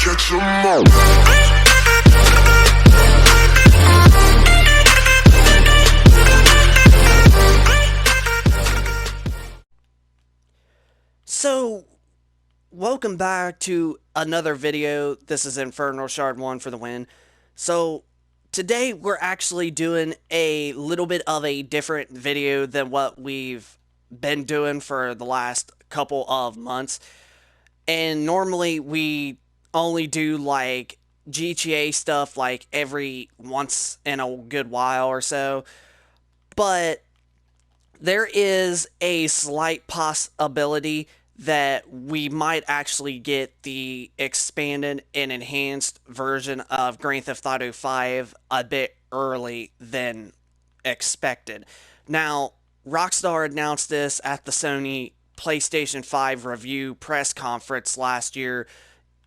catch 'em all. So, welcome back to another video. This is Infernal Shard 1 for the win. So, today we're actually doing a little bit of a different video than what we've been doing for the last couple of months. And normally we only do like GTA stuff like every once in a good while or so. But there is a slight possibility that we might actually get the expanded and enhanced version of Grand Theft Auto 5 a bit early than expected. Now, Rockstar announced this at the Sony PlayStation 5 review press conference last year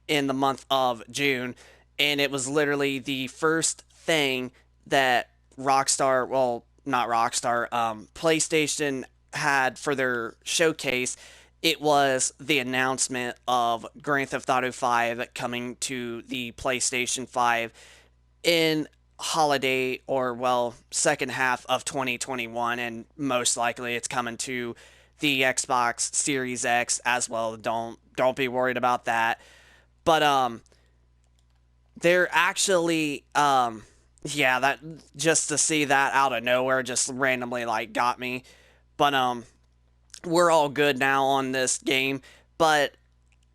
in the month of June, and it was literally the first thing that Rockstar, well, not Rockstar, PlayStation had for their showcase. It was the announcement of Grand Theft Auto 5 coming to the PlayStation 5 in holiday or, well, second half of 2021, and most likely it's coming to the Xbox Series X as well. Don't be worried about that. But they're actually yeah, that just to see that out of nowhere just randomly like got me. But we're all good now on this game. But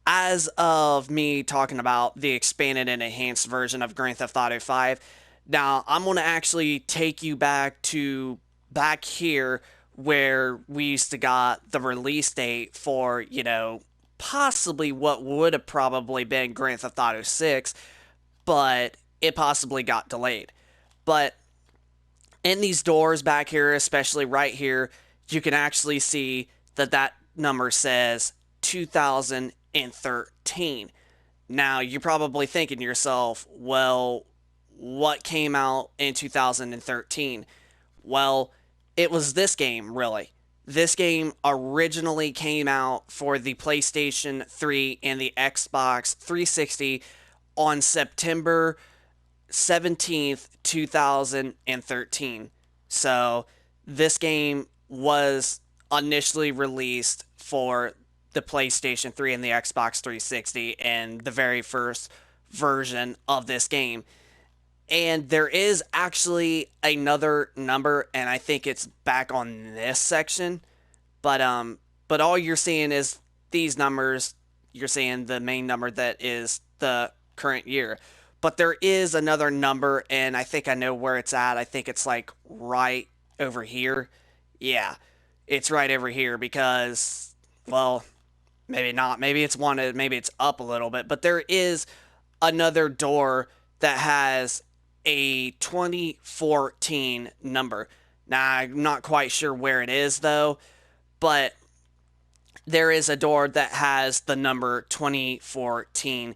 as of me talking about the expanded and enhanced version of Grand Theft Auto 5, now I'm going to actually take you back here where we used to got the release date for, possibly what would have probably been Grand Theft Auto 6, but it possibly got delayed. But in these doors back here, especially right here, you can actually see that number says 2013. Now, you're probably thinking to yourself, well, what came out in 2013? Well, it was this game, really. This game originally came out for the PlayStation 3 and the Xbox 360 on September 17th, 2013. So, this game was initially released for the PlayStation 3 and the Xbox 360 and the very first version of this game. And there is actually another number, and I think it's back on this section. But all you're seeing is these numbers. You're seeing the main number that is the current year. But there is another number, and I think I know where it's at. I think it's like right over here. Yeah, it's right over here because, well, maybe not. Maybe it's wanted. Maybe it's up a little bit. But there is another door that has a 2014 number. Now, I'm not quite sure where it is, though, but there is a door that has the number 2014.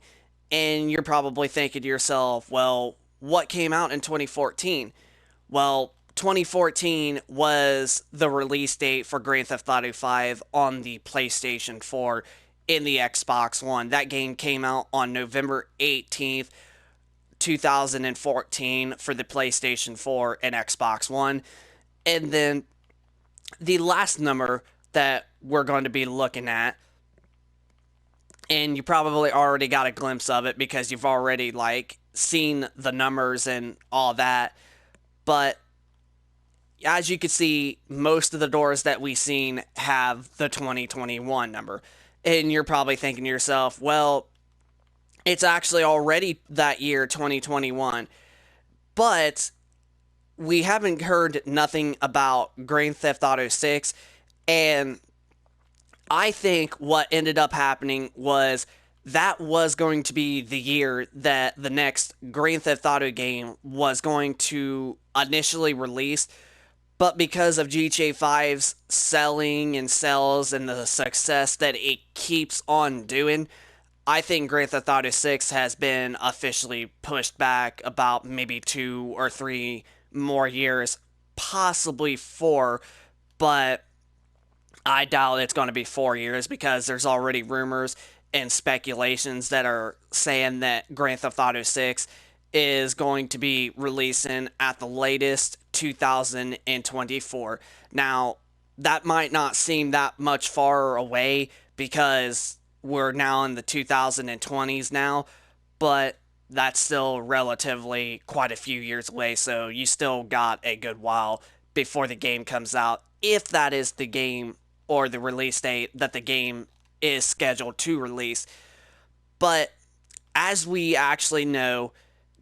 And you're probably thinking to yourself, well, what came out in 2014? Well, 2014 was the release date for Grand Theft Auto 5 on the PlayStation 4 and the Xbox One. That game came out on November 18th, 2014 for the PlayStation 4 and Xbox One. And then the last number that we're going to be looking at, and you probably already got a glimpse of it because you've already seen the numbers and all that. But as you can see, most of the doors that we've seen have the 2021 number. And you're probably thinking to yourself, well, it's actually already that year, 2021. But we haven't heard nothing about Grand Theft Auto 6. And I think what ended up happening was that was going to be the year that the next Grand Theft Auto game was going to initially release. But because of GTA 5's selling and sales and the success that it keeps on doing, I think Grand Theft Auto 6 has been officially pushed back about maybe 2 or 3 more years, possibly 4, but I doubt it's going to be 4 years because there's already rumors and speculations that are saying that Grand Theft Auto 6 is going to be releasing at the latest 2024. Now, that might not seem that much far away because we're now in the 2020s now, but that's still relatively quite a few years away, so you still got a good while before the game comes out, if that is the game or the release date that the game is scheduled to release. But as we actually know,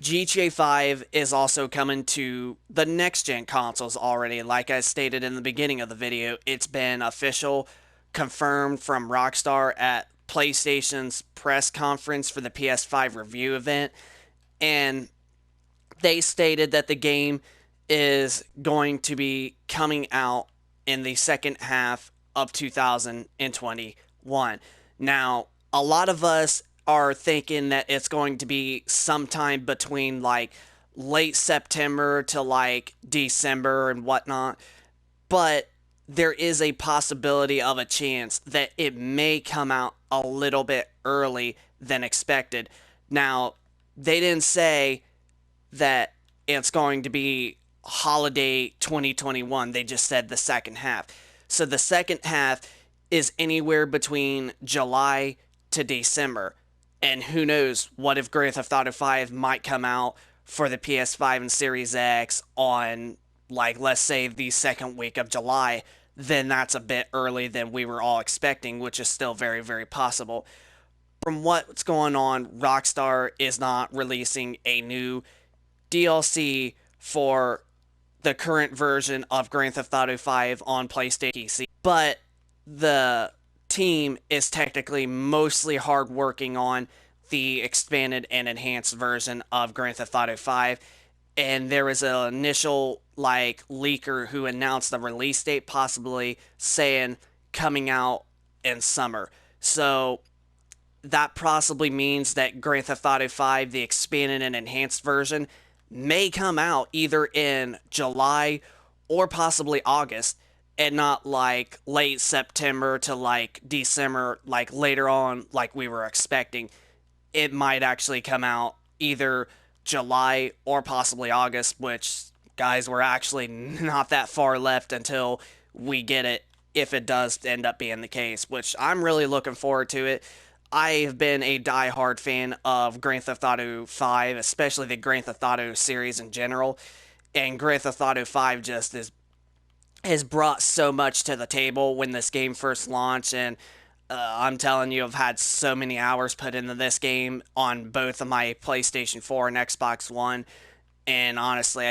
GTA 5 is also coming to the next gen consoles already. Like I stated in the beginning of the video, it's been official, confirmed from Rockstar at PlayStation's press conference for the PS5 review event. And they stated that the game is going to be coming out in the second half of 2021. Now, a lot of us are thinking that it's going to be sometime between like late September to like December and whatnot, but there is a possibility of a chance that it may come out a little bit early than expected. Now, they didn't say that it's going to be holiday 2021. They just said the second half. So the second half is anywhere between July to December. And who knows, what if Grand Theft Auto 5 might come out for the PS5 and Series X on, like, let's say the second week of July? Then that's a bit early than we were all expecting, which is still very, very possible. From what's going on, Rockstar is not releasing a new DLC for the current version of Grand Theft Auto 5 on PlayStation PC, but the team is technically mostly hard working on the expanded and enhanced version of Grand Theft Auto 5. And there was an initial like leaker who announced the release date, possibly saying coming out in summer. So that possibly means that Grand Theft Auto 5, the expanded and enhanced version, may come out either in July or possibly August, and not like late September to like December, like later on, like we were expecting. It might actually come out either July or possibly August, which, guys, we're actually not that far left until we get it, if it does end up being the case, which I'm really looking forward to it. I have been a die-hard fan of Grand Theft Auto 5, especially the Grand Theft Auto series in general. And Grand Theft Auto 5 just has brought so much to the table when this game first launched. And I'm telling you, I've had so many hours put into this game on both of my PlayStation 4 and Xbox One. And honestly,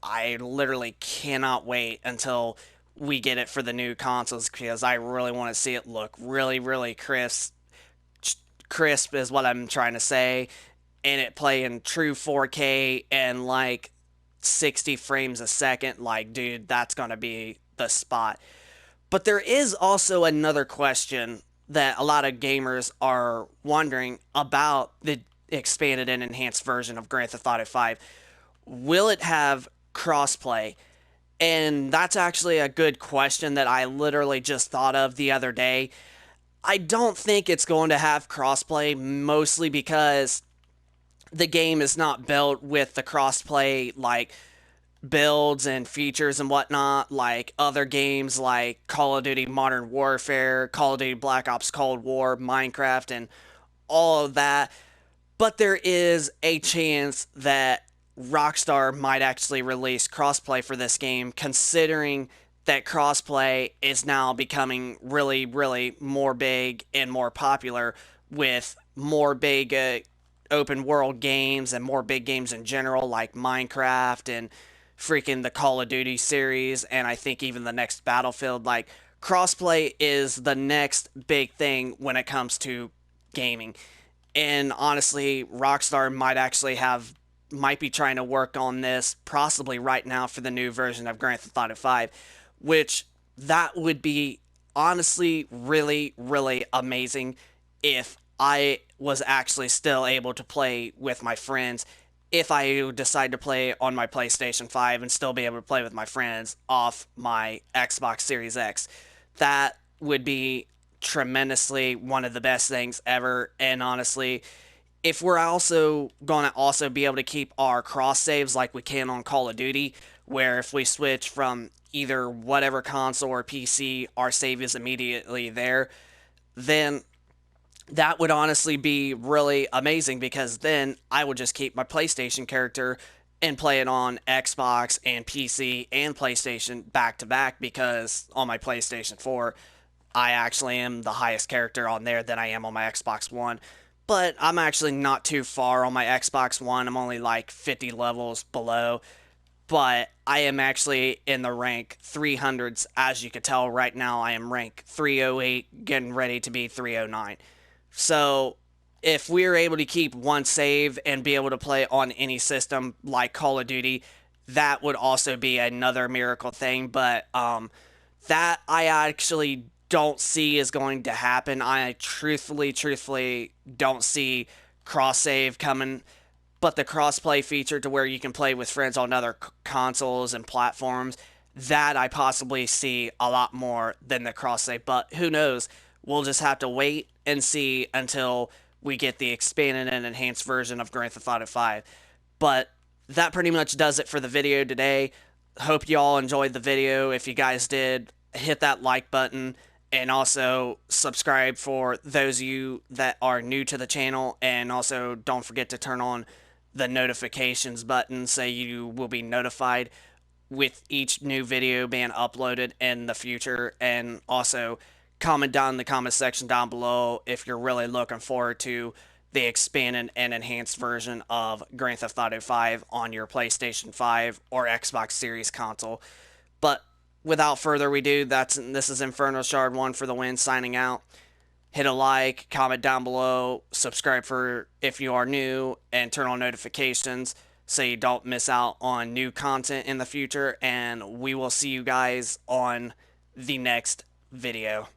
I literally cannot wait until we get it for the new consoles because I really want to see it look really, really crisp is what I'm trying to say, and it play in true 4K and like 60 frames a second. Like, dude, that's gonna be the spot. But there is also another question that a lot of gamers are wondering about the expanded and enhanced version of Grand Theft Auto 5. Will it have crossplay? And that's actually a good question that I literally just thought of the other day. I don't think it's going to have crossplay, mostly because the game is not built with the crossplay like builds and features and whatnot like other games like Call of Duty Modern Warfare, Call of Duty Black Ops Cold War, Minecraft, and all of that. But there is a chance that Rockstar might actually release crossplay for this game, considering that crossplay is now becoming really, really more big and more popular with more big open world games and more big games in general, like Minecraft and freaking the Call of Duty series, and I think even the next Battlefield. Like, crossplay is the next big thing when it comes to gaming. And honestly, Rockstar might be trying to work on this possibly right now for the new version of Grand Theft Auto 5, which that would be honestly really, really amazing if I was actually still able to play with my friends, if I decide to play on my PlayStation 5 and still be able to play with my friends off my Xbox Series X. That would be tremendously one of the best things ever. And honestly, if we're also going to also be able to keep our cross saves like we can on Call of Duty, where if we switch from either whatever console or PC, our save is immediately there, then that would honestly be really amazing, because then I would just keep my PlayStation character and play it on Xbox and PC and PlayStation back to back, because on my PlayStation 4, I actually am the highest character on there than I am on my Xbox One. But I'm actually not too far on my Xbox One. I'm only like 50 levels below. But I am actually in the rank 300s. As you can tell right now, I am rank 308, getting ready to be 309. So if we're able to keep one save and be able to play on any system like Call of Duty, that would also be another miracle thing. But that I actually don't see is going to happen. I truthfully don't see cross save coming. But the crossplay feature to where you can play with friends on other consoles and platforms, that I possibly see a lot more than the cross save. But who knows? We'll just have to wait and see until we get the expanded and enhanced version of Grand Theft Auto 5. But that pretty much does it for the video today. Hope you all enjoyed the video. If you guys did, hit that like button, and also subscribe for those of you that are new to the channel, and also don't forget to turn on the notifications button so you will be notified with each new video being uploaded in the future. And also comment down in the comment section down below if you're really looking forward to the expanded and enhanced version of Grand Theft Auto 5 on your PlayStation 5 or Xbox Series console. But without further ado, this is Inferno Shard 1 for the win, signing out. Hit a like, comment down below, subscribe for if you are new, and turn on notifications so you don't miss out on new content in the future. And we will see you guys on the next video.